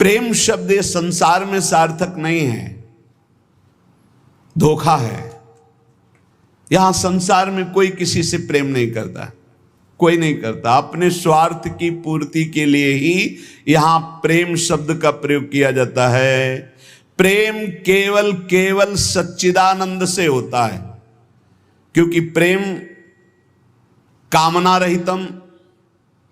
प्रेम शब्द ये संसार में सार्थक नहीं है, धोखा है। यहां संसार में कोई किसी से प्रेम नहीं करता, कोई नहीं करता। अपने स्वार्थ की पूर्ति के लिए ही यहां प्रेम शब्द का प्रयोग किया जाता है। प्रेम केवल सच्चिदानंद से होता है, क्योंकि प्रेम कामना रहितम,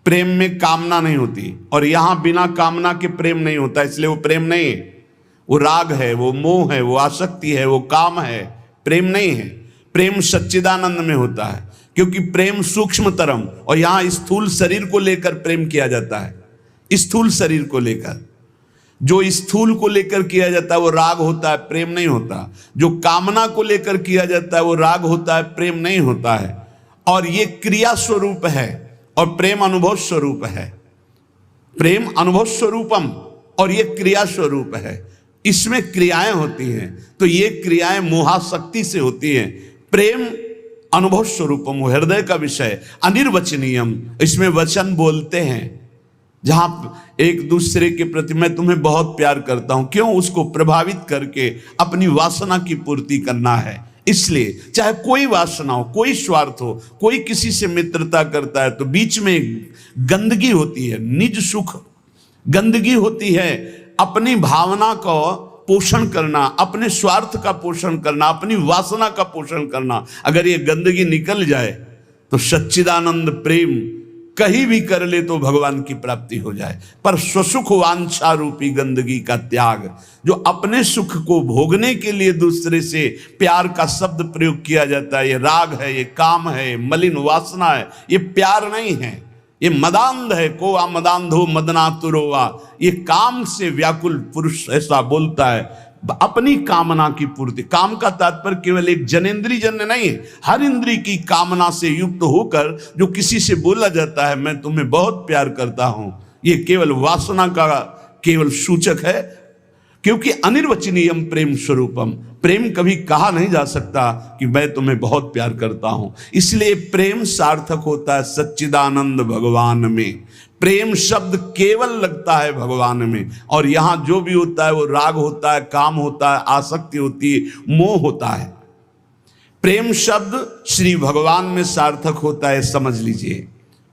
प्रेम में कामना नहीं होती, और यहां बिना कामना के प्रेम नहीं होता, इसलिए वो प्रेम नहीं है, वो राग है, वो मोह है, वो आसक्ति है, वो काम है, प्रेम नहीं है। प्रेम सच्चिदानंद में होता है, क्योंकि प्रेम सूक्ष्मतरम, और यहां स्थूल शरीर को लेकर प्रेम किया जाता है। स्थूल शरीर को लेकर, जो स्थूल को लेकर किया जाता है वो राग होता है, प्रेम नहीं होता। जो कामना को लेकर किया जाता है वो राग होता है, प्रेम नहीं होता है। और ये क्रिया स्वरूप है और प्रेम अनुभव स्वरूप है। प्रेम अनुभव स्वरूपम और ये क्रिया स्वरूप है, इसमें क्रियाएं होती हैं, तो ये क्रियाएं मोहाशक्ति से होती हैं। प्रेम अनुभव स्वरूपम, हृदय का विषय, अनिर्वचनीयम, इसमें वचन बोलते हैं। जहां एक दूसरे के प्रति मैं तुम्हें बहुत प्यार करता हूं, क्यों? उसको प्रभावित करके अपनी वासना की पूर्ति करना है। इसलिए चाहे कोई वासना हो, कोई स्वार्थ हो, कोई किसी से मित्रता करता है तो बीच में गंदगी होती है, निज सुख गंदगी होती है। अपनी भावना को पोषण करना, अपने स्वार्थ का पोषण करना, अपनी वासना का पोषण करना, अगर ये गंदगी निकल जाए तो सच्चिदानंद प्रेम कहीं भी कर ले तो भगवान की प्राप्ति हो जाए। पर स्वसुख वांछा रूपी गंदगी का त्याग, जो अपने सुख को भोगने के लिए दूसरे से प्यार का शब्द प्रयोग किया जाता है, ये राग है, ये काम है, ये मलिन वासना है, ये प्यार नहीं है, ये मदांध है। को आ मदांधो मदनातुरोवा, ये काम से व्याकुल पुरुष ऐसा बोलता है। अपनी कामना की पूर्ति, काम का तात्पर्य केवल एक जनेंद्रिय जन्य नहीं है, हर इंद्रिय की कामना से युक्त होकर जो किसी से बोला जाता है मैं तुम्हें बहुत प्यार करता हूं, ये केवल वासना का केवल सूचक है। क्योंकि अनिर्वचनीयम प्रेम स्वरूपम, प्रेम कभी कहा नहीं जा सकता कि मैं तुम्हें बहुत प्यार करता हूं। इसलिए प्रेम सार्थक होता है सच्चिदानंद भगवान में। प्रेम शब्द केवल लगता है भगवान में, और यहां जो भी होता है वो राग होता है, काम होता है, आसक्ति होती है, मोह होता है। प्रेम शब्द श्री भगवान में सार्थक होता है, समझ लीजिए।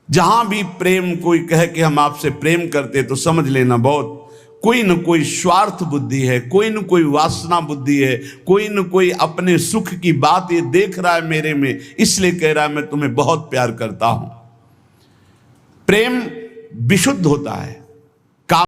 जहां भी प्रेम कोई कहे कि हम आपसे प्रेम करते, तो समझ लेना बहुत कोई न कोई स्वार्थ बुद्धि है, कोई न कोई वासना बुद्धि है, कोई न कोई अपने सुख की बात ये देख रहा है मेरे में, इसलिए कह रहा है मैं तुम्हें बहुत प्यार करता हूं। प्रेम विशुद्ध होता है,